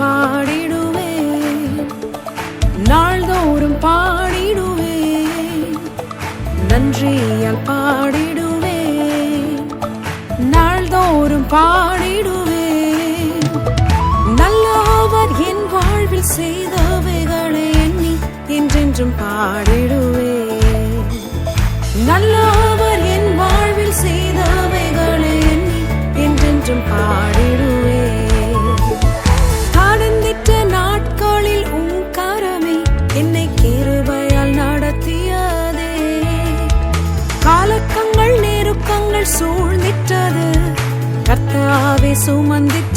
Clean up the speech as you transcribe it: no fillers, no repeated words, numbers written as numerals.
பாடிடுவேன், நாள்தோறும் பாடிடுவேன், நன்றியால் பாடிடுவேன், நாள்தோறும் பாடிடுவேன். நல்லவர் என் வாழ்வில் செய்தவைகளை எண்ணி என்றென்றும் பாடிடுவேன். நல்லவர் என் வாழ்வில் செய்தவைகளை எண்ணி என்றென்றும் பாடிடுவேன். கடந்திட்ட நாட்களில் உம் கரமே என்னை கிருபையால் நடத்தியதே. கலக்கங்கள் நெருக்கங்கள் சூழ்ந்திட்டது, கர்த்தாவே சுமந்திட்டது.